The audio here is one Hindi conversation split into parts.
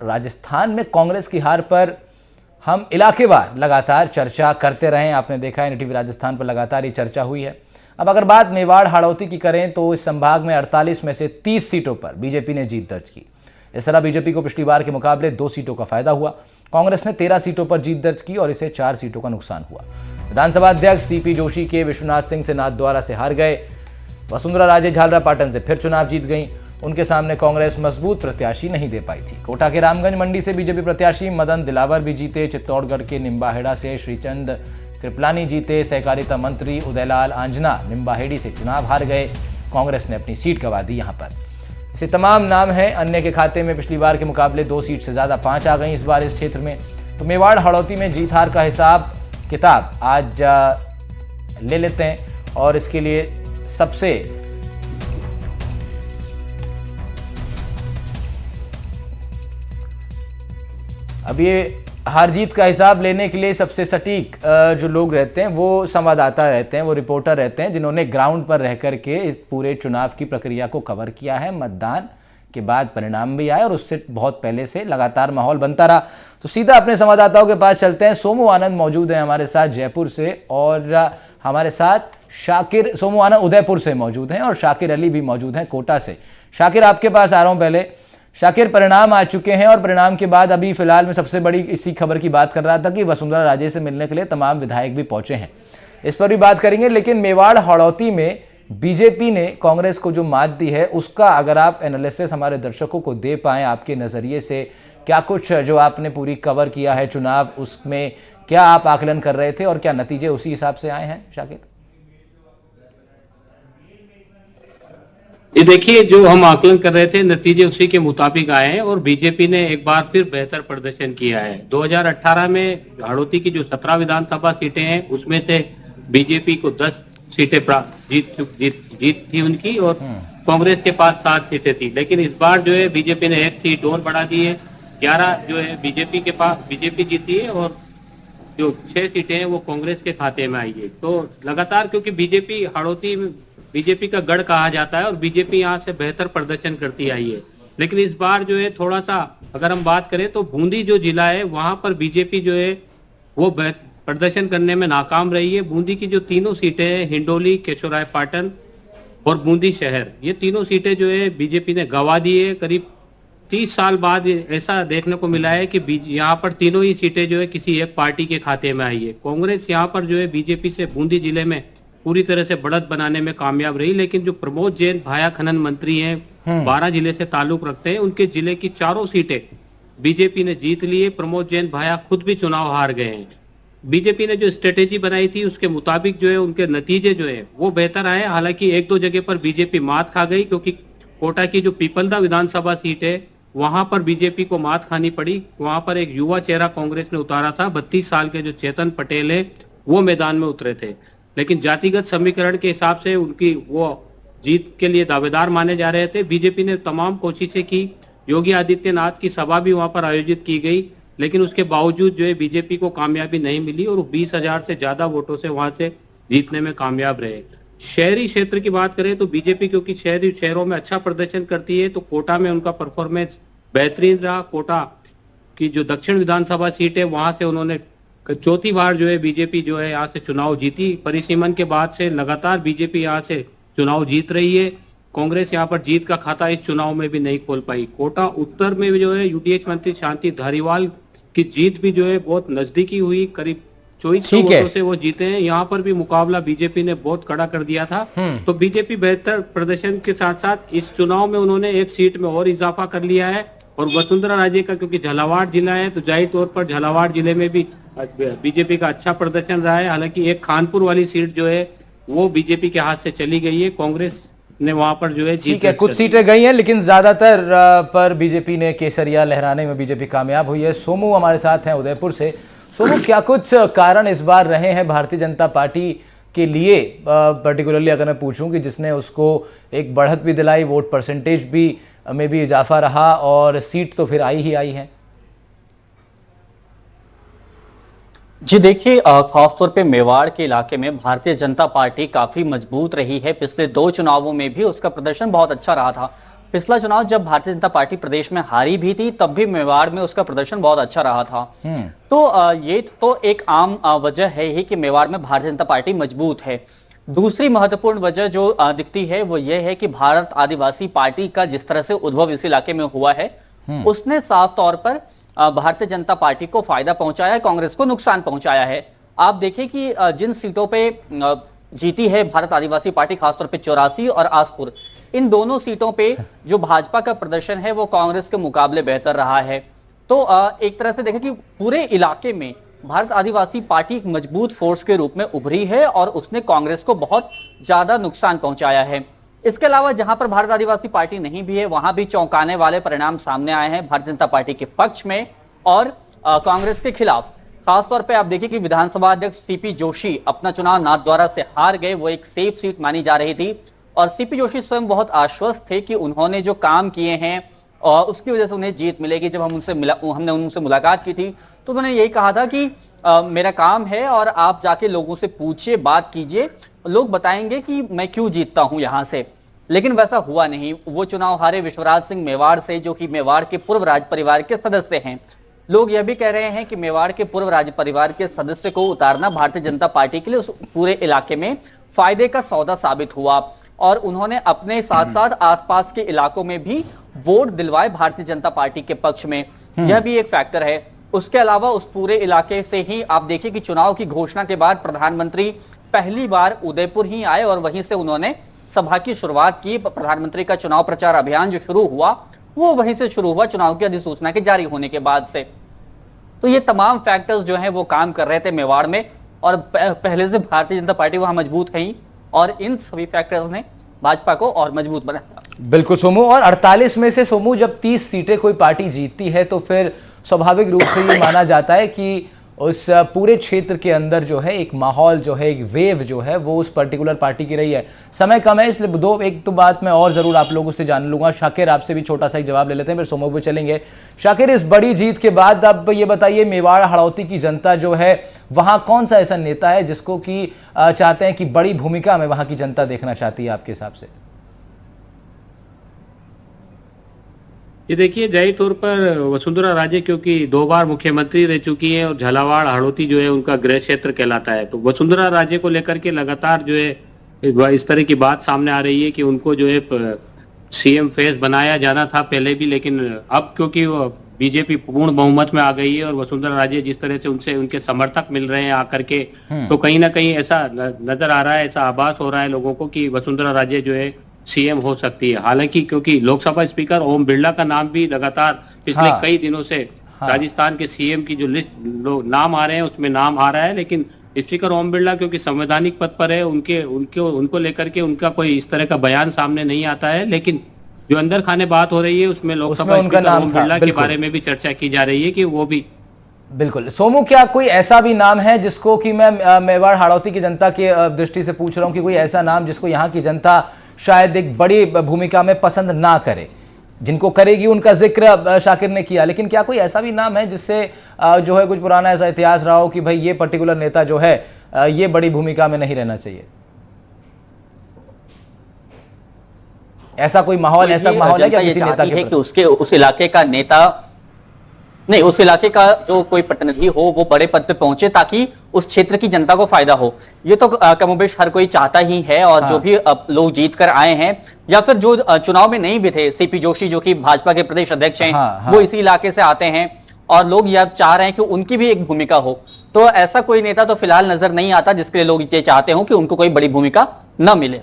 राजस्थान में कांग्रेस की हार पर हम इलाकेवार लगातार चर्चा करते रहे। आपने देखा है NTV राजस्थान पर लगातार ये चर्चा हुई है। अब अगर बात मेवाड़ हाड़ौती की करें तो इस संभाग में 48 में से 30 सीटों पर बीजेपी ने जीत दर्ज की। इस तरह बीजेपी को पिछली बार के मुकाबले 2 सीटों का फायदा हुआ। कांग्रेस ने 13 सीटों पर जीत दर्ज की और इसे 4 सीटों का नुकसान हुआ। विधानसभा अध्यक्ष CP जोशी के विश्वनाथ सिंह से नाथद्वारा से हार गए। वसुंधरा राजे झालरापाटन से फिर चुनाव जीत गई। उनके सामने कांग्रेस मजबूत प्रत्याशी नहीं दे पाई थी। कोटा के रामगंज मंडी से बीजेपी प्रत्याशी मदन दिलावर भी जीते। चित्तौड़गढ़ के निम्बाहेड़ा से श्रीचंद कृपलानी जीते। सहकारिता मंत्री उदयलाल आंजना निम्बाहेड़ी से चुनाव हार गए। कांग्रेस ने अपनी सीट गंवा दी। यहाँ पर ऐसे तमाम नाम हैं। अन्य के खाते में पिछली बार के मुकाबले 2 सीट से ज्यादा 5 आ गई इस बार इस क्षेत्र में। तो मेवाड़ हाड़ौती में जीत हार का हिसाब किताब आज ले लेते हैं और इसके लिए सबसे अब ये हार जीत का हिसाब लेने के लिए सबसे सटीक जो लोग रहते हैं वो संवाददाता रहते हैं, वो रिपोर्टर रहते हैं जिन्होंने ग्राउंड पर रह करके इस पूरे चुनाव की प्रक्रिया को कवर किया है। मतदान के बाद परिणाम भी आए और उससे बहुत पहले से लगातार माहौल बनता रहा। तो सीधा अपने संवाददाताओं के पास चलते हैं। सोमू आनंद मौजूद हैं हमारे साथ जयपुर से और हमारे साथ शाकिर सोमू आनंद उदयपुर से मौजूद हैं और शाकिर अली भी मौजूद हैं कोटा से। शाकिर आपके पास आ रहा हूं। पहले शाकिर, परिणाम आ चुके हैं और परिणाम के बाद अभी फिलहाल मैं सबसे बड़ी इसी खबर की बात कर रहा था कि वसुंधरा राजे से मिलने के लिए तमाम विधायक भी पहुंचे हैं। इस पर भी बात करेंगे, लेकिन मेवाड़ हाड़ौती में बीजेपी ने कांग्रेस को जो मात दी है उसका अगर आप एनालिसिस हमारे दर्शकों को दे पाएं आपके नजरिए से, क्या कुछ जो आपने पूरी कवर किया है चुनाव उसमें क्या आप आकलन कर रहे थे और क्या नतीजे उसी हिसाब से आए हैं शाकिर? ये देखिए, जो हम आकलन कर रहे थे नतीजे उसी के मुताबिक आए हैं और बीजेपी ने एक बार फिर बेहतर प्रदर्शन किया है। 2018 में हाड़ौती की जो 17 विधानसभा सीटें हैं उसमें से बीजेपी को 10 सीटें जीत थी उनकी और कांग्रेस के पास 7 सीटें थी। लेकिन इस बार जो है बीजेपी ने 1 सीट और बढ़ा दी है। 11 जो है बीजेपी के पास बीजेपी जीती है और जो 6 सीटें हैं वो कांग्रेस के खाते में आई है। तो लगातार, क्योंकि बीजेपी हाड़ौती बीजेपी का गढ़ कहा जाता है और बीजेपी यहाँ से बेहतर प्रदर्शन करती आई है। लेकिन इस बार जो है थोड़ा सा अगर हम बात करें तो बूंदी जो जिला है वहां पर बीजेपी जो है वो प्रदर्शन करने में नाकाम रही है। बूंदी की जो तीनों सीटें हैं, हिंडोली, केशोरायपाटन और बूंदी शहर, ये तीनों सीटें जो है बीजेपी ने गंवा दी है। करीब 30 साल बाद ऐसा देखने को मिला है कि यहाँ पर तीनों ही सीटें जो है किसी एक पार्टी के खाते में आई है। कांग्रेस यहाँ पर जो है बीजेपी से बूंदी जिले में पूरी तरह से बढ़त बनाने में कामयाब रही। लेकिन जो प्रमोद जैन भाया खनन मंत्री हैं, 12 जिले से ताल्लुक रखते हैं, उनके जिले की 4 सीटें बीजेपी ने जीत ली है। प्रमोद जैन भाया खुद भी चुनाव हार गए हैं। बीजेपी ने जो स्ट्रेटेजी बनाई थी उसके मुताबिक जो है उनके नतीजे जो है वो बेहतर आए। हालांकि 1-2 जगह पर बीजेपी मात खा गई, क्योंकि कोटा की जो पीपलदा विधानसभा सीट है वहां पर बीजेपी को मात खानी पड़ी। वहां पर एक युवा चेहरा कांग्रेस ने उतारा था, 32 साल के जो चेतन पटेल है वो मैदान में उतरे थे। लेकिन जातिगत समीकरण के हिसाब से उनकी वो जीत के लिए दावेदार माने जा रहे थे। बीजेपी ने तमाम कोशिशें की। योगी आदित्यनाथ की सभा भी वहां पर आयोजित की गई, लेकिन उसके बावजूद जो है बीजेपी को कामयाबी नहीं मिली और 20,000 से ज्यादा वोटों से वहां से जीतने में कामयाब रहे। शहरी क्षेत्र की बात करें तो बीजेपी क्योंकि शहरों में अच्छा प्रदर्शन करती है तो कोटा में उनका परफॉर्मेंस बेहतरीन रहा। कोटा की जो दक्षिण विधानसभा सीट है वहां से उन्होंने 4थी बार जो है बीजेपी जो है यहाँ से चुनाव जीती। परिसीमन के बाद से लगातार बीजेपी यहाँ से चुनाव जीत रही है। कांग्रेस यहाँ पर जीत का खाता इस चुनाव में भी नहीं खोल पाई। कोटा उत्तर में भी जो है यूडीएच मंत्री शांति धारीवाल की जीत भी जो है बहुत नजदीकी हुई, करीब 2400 वोटों से वो जीते हैं। यहाँ पर भी मुकाबला बीजेपी ने बहुत कड़ा कर दिया था। तो बीजेपी बेहतर प्रदर्शन के साथ साथ इस चुनाव में उन्होंने 1 सीट में और इजाफा कर लिया है। और वसुंधरा राजे का क्योंकि झालावाड़ जिला है तो जाहिर तौर पर झालावाड़ जिले में भी बीजेपी का अच्छा प्रदर्शन रहा है। हालांकि एक खानपुर वाली सीट जो है वो बीजेपी के हाथ से चली गई है। कांग्रेस ने वहां पर जो है ठीक है, कुछ सीटें गई हैं लेकिन ज्यादातर पर बीजेपी ने केसरिया लहराने में बीजेपी कामयाब हुई है। सोमू हमारे साथ हैं उदयपुर से। सोमू, क्या कुछ कारण इस बार रहे हैं भारतीय जनता पार्टी के लिए, पर्टिकुलरली अगर मैं पूछूं कि जिसने उसको एक बढ़त भी दिलाई, वोट परसेंटेज भी में भी इजाफा रहा और सीट तो फिर आई ही आई है? जी देखिए, खासतौर पे मेवाड़ के इलाके में भारतीय जनता पार्टी काफी मजबूत रही है। पिछले 2 चुनावों में भी उसका प्रदर्शन बहुत अच्छा रहा था। पिछला चुनाव जब भारतीय जनता पार्टी प्रदेश में हारी भी थी, तब भी मेवाड़ में उसका प्रदर्शन बहुत अच्छा रहा था। तो ये तो एक आम वजह है ही कि मेवाड़ में भारतीय जनता पार्टी मजबूत है। दूसरी महत्वपूर्ण वजह जो दिखती है वो ये है कि भारत आदिवासी पार्टी का जिस तरह से उद्भव इस इलाके में हुआ है, उसने साफ तौर पर भारतीय जनता पार्टी को फायदा पहुंचाया, कांग्रेस को नुकसान पहुंचाया है। आप देखिए कि जिन सीटों पे जीती है भारत आदिवासी पार्टी, खासतौर पे 84 और आसपुर, इन दोनों सीटों पे जो भाजपा का प्रदर्शन है वो कांग्रेस के मुकाबले बेहतर रहा है। तो एक तरह से देखें कि पूरे इलाके में भारत आदिवासी पार्टी एक मजबूत फोर्स के रूप में उभरी है और उसने कांग्रेस को बहुत ज्यादा नुकसान पहुंचाया है। इसके अलावा जहां पर भारत आदिवासी पार्टी नहीं भी है, वहां भी चौंकाने वाले परिणाम सामने आए हैं भारतीय जनता पार्टी के पक्ष में और कांग्रेस के खिलाफ। खासतौर पे आप देखिए कि विधानसभा अध्यक्ष सीपी जोशी अपना चुनाव नाथद्वारा से हार गए। वो एक सेफ सीट मानी जा रही थी और सीपी जोशी स्वयं बहुत आश्वस्त थे कि उन्होंने जो काम किए हैं और उसकी वजह से उन्हें जीत मिलेगी। जब हमने उनसे मुलाकात की थी तो उन्होंने यही कहा था कि मेरा काम है और आप जाके लोगों से पूछिए, बात कीजिए, लोग बताएंगे कि मैं क्यों जीतता हूं यहां से। लेकिन वैसा हुआ नहीं। वो चुनाव हारे विश्वराज सिंह मेवाड़ से, जो कि मेवाड़ के पूर्व राज परिवार के सदस्य हैं। लोग यह भी कह रहे हैं कि मेवाड़ के पूर्व राज परिवार के सदस्य को उतारना भारतीय जनता पार्टी के लिए उस पूरे इलाके में फायदे का सौदा साबित हुआ और उन्होंने अपने साथ साथ आसपास के इलाकों में भी वोट दिलवाए भारतीय जनता पार्टी के पक्ष में। यह भी एक फैक्टर है। उसके अलावा उस पूरे इलाके से ही आप देखिए कि चुनाव की घोषणा के बाद प्रधानमंत्री पहली बार उदयपुर ही आए और वहीं से उन्होंने सभा की शुरुआत की। प्रधानमंत्री का चुनाव प्रचार अभियान जो शुरू हुआ वो वहीं से शुरू हुआ, चुनाव की अधिसूचना के जारी होने के बाद से। तो ये तमाम फैक्टर्स जो हैं वो काम कर रहे थे मेवाड़ में और पहले से भारतीय जनता पार्टी वहां मजबूत है ही और इन सभी फैक्टर्स ने भाजपा को और मजबूत बनाया। बिल्कुल सोमू, और 48 में से सोमू जब 30 सीटें कोई पार्टी जीतती है तो फिर स्वाभाविक रूप से ये माना जाता है कि उस पूरे क्षेत्र के अंदर जो है एक माहौल जो है, एक वेव जो है वो उस पर्टिकुलर पार्टी की रही है। समय कम है इसलिए एक तो बात मैं और ज़रूर आप लोगों से जान लूंगा। शाकिर, आपसे भी छोटा सा एक जवाब ले लेते हैं, फिर सोमू पे चलेंगे। शाकिर, इस बड़ी जीत के बाद अब ये बताइए, मेवाड़ हाड़ौती की जनता जो है वहाँ कौन सा ऐसा नेता है जिसको कि चाहते हैं कि बड़ी भूमिका में वहाँ की जनता देखना चाहती है आपके हिसाब से? ये देखिए, जाहिर तौर पर वसुंधरा राजे क्योंकि 2 बार मुख्यमंत्री रह चुकी है और झालावाड़ हाड़ौती जो है उनका गृह क्षेत्र कहलाता है, तो वसुंधरा राजे को लेकर के लगातार जो है इस तरह की बात सामने आ रही है कि उनको जो है सीएम फेस बनाया जाना था पहले भी, लेकिन अब क्योंकि वो बीजेपी पूर्ण बहुमत में आ गई है और वसुंधरा राजे जिस तरह से उनसे उनके समर्थक मिल रहे हैं आकर के, तो कहीं ना कहीं ऐसा नजर आ रहा है, ऐसा आभास हो रहा है लोगों को कि वसुंधरा राजे जो है सीएम हो सकती है। हालांकि क्योंकि लोकसभा स्पीकर ओम बिरला का नाम भी लगातार पिछले कई दिनों से राजस्थान के सीएम की जो लिस्ट नाम आ रहे हैं उसमें नाम आ रहा है, लेकिन स्पीकर ओम बिरला क्योंकि संवैधानिक पद पर है, उनको लेकर के उनका कोई इस तरह का बयान सामने नहीं आता है। लेकिन जो अंदर खाने बात हो रही है उसमें लोकसभा स्पीकर ओम बिरला के बारे में भी चर्चा की जा रही है कि वो भी। बिल्कुल सोमू, क्या कोई ऐसा भी नाम है जिसको कि मैं मेवाड़ हाड़ौती की जनता की दृष्टि से पूछ रहा हूँ कि कोई ऐसा नाम जिसको यहाँ की जनता शायद एक बड़ी भूमिका में पसंद ना करे, जिनको करेगी उनका जिक्र शाकिर ने किया, लेकिन क्या कोई ऐसा भी नाम है जिससे जो है कुछ पुराना ऐसा इतिहास रहा हो कि भाई ये पर्टिकुलर नेता जो है ये बड़ी भूमिका में नहीं रहना चाहिए? ऐसा कोई माहौल है क्या किसी नेता के कि उसके उस इलाके का नेता नहीं, उस इलाके का जो कोई प्रतिनिधि हो वो बड़े पद पे पहुंचे ताकि उस क्षेत्र की जनता को फायदा हो? ये तो कमोबेश हर कोई चाहता ही है और जो भी लोग जीत कर आए हैं या फिर जो चुनाव में नहीं भी थे, सीपी जोशी जो कि भाजपा के प्रदेश अध्यक्ष हैं, वो इसी इलाके से आते हैं और लोग यह चाह रहे हैं कि उनकी भी एक भूमिका हो। तो ऐसा कोई नेता तो फिलहाल नजर नहीं आता जिसके लिए लोग ये चाहते हो कि उनको कोई बड़ी भूमिका न मिले।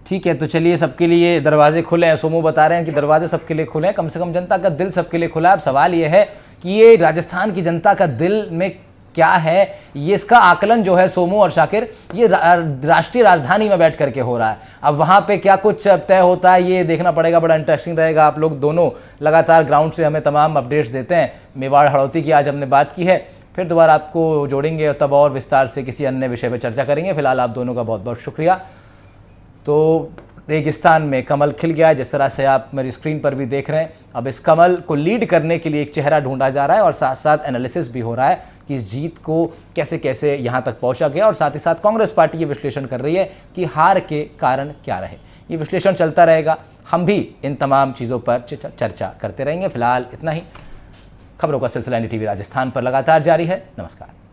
ठीक है, तो चलिए सबके लिए दरवाजे खुले हैं। सोमू बता रहे हैं कि दरवाजे सबके लिए खुले हैं, कम से कम जनता का दिल सबके लिए खुला है। अब सवाल ये है कि ये राजस्थान की जनता का दिल में क्या है, ये इसका आकलन जो है सोमू और शाकिर ये राष्ट्रीय राजधानी में बैठ करके हो रहा है। अब वहाँ पे क्या कुछ तय होता है ये देखना पड़ेगा, बड़ा इंटरेस्टिंग रहेगा। आप लोग दोनों लगातार ग्राउंड से हमें तमाम अपडेट्स देते हैं। मेवाड़ हाड़ौती की आज हमने बात की है, फिर दोबारा आपको जोड़ेंगे तब और विस्तार से किसी अन्य विषय पर चर्चा करेंगे। फिलहाल आप दोनों का बहुत बहुत शुक्रिया। तो रेगिस्तान में कमल खिल गया है, जिस तरह से आप मेरी स्क्रीन पर भी देख रहे हैं। अब इस कमल को लीड करने के लिए एक चेहरा ढूंढा जा रहा है और साथ साथ एनालिसिस भी हो रहा है कि इस जीत को कैसे कैसे यहाँ तक पहुँचा गया, और साथ ही साथ कांग्रेस पार्टी ये विश्लेषण कर रही है कि हार के कारण क्या रहे। ये विश्लेषण चलता रहेगा, हम भी इन तमाम चीज़ों पर चर्चा करते रहेंगे। फिलहाल इतना ही। खबरों का सिलसिला NDTV राजस्थान पर लगातार जारी है। नमस्कार।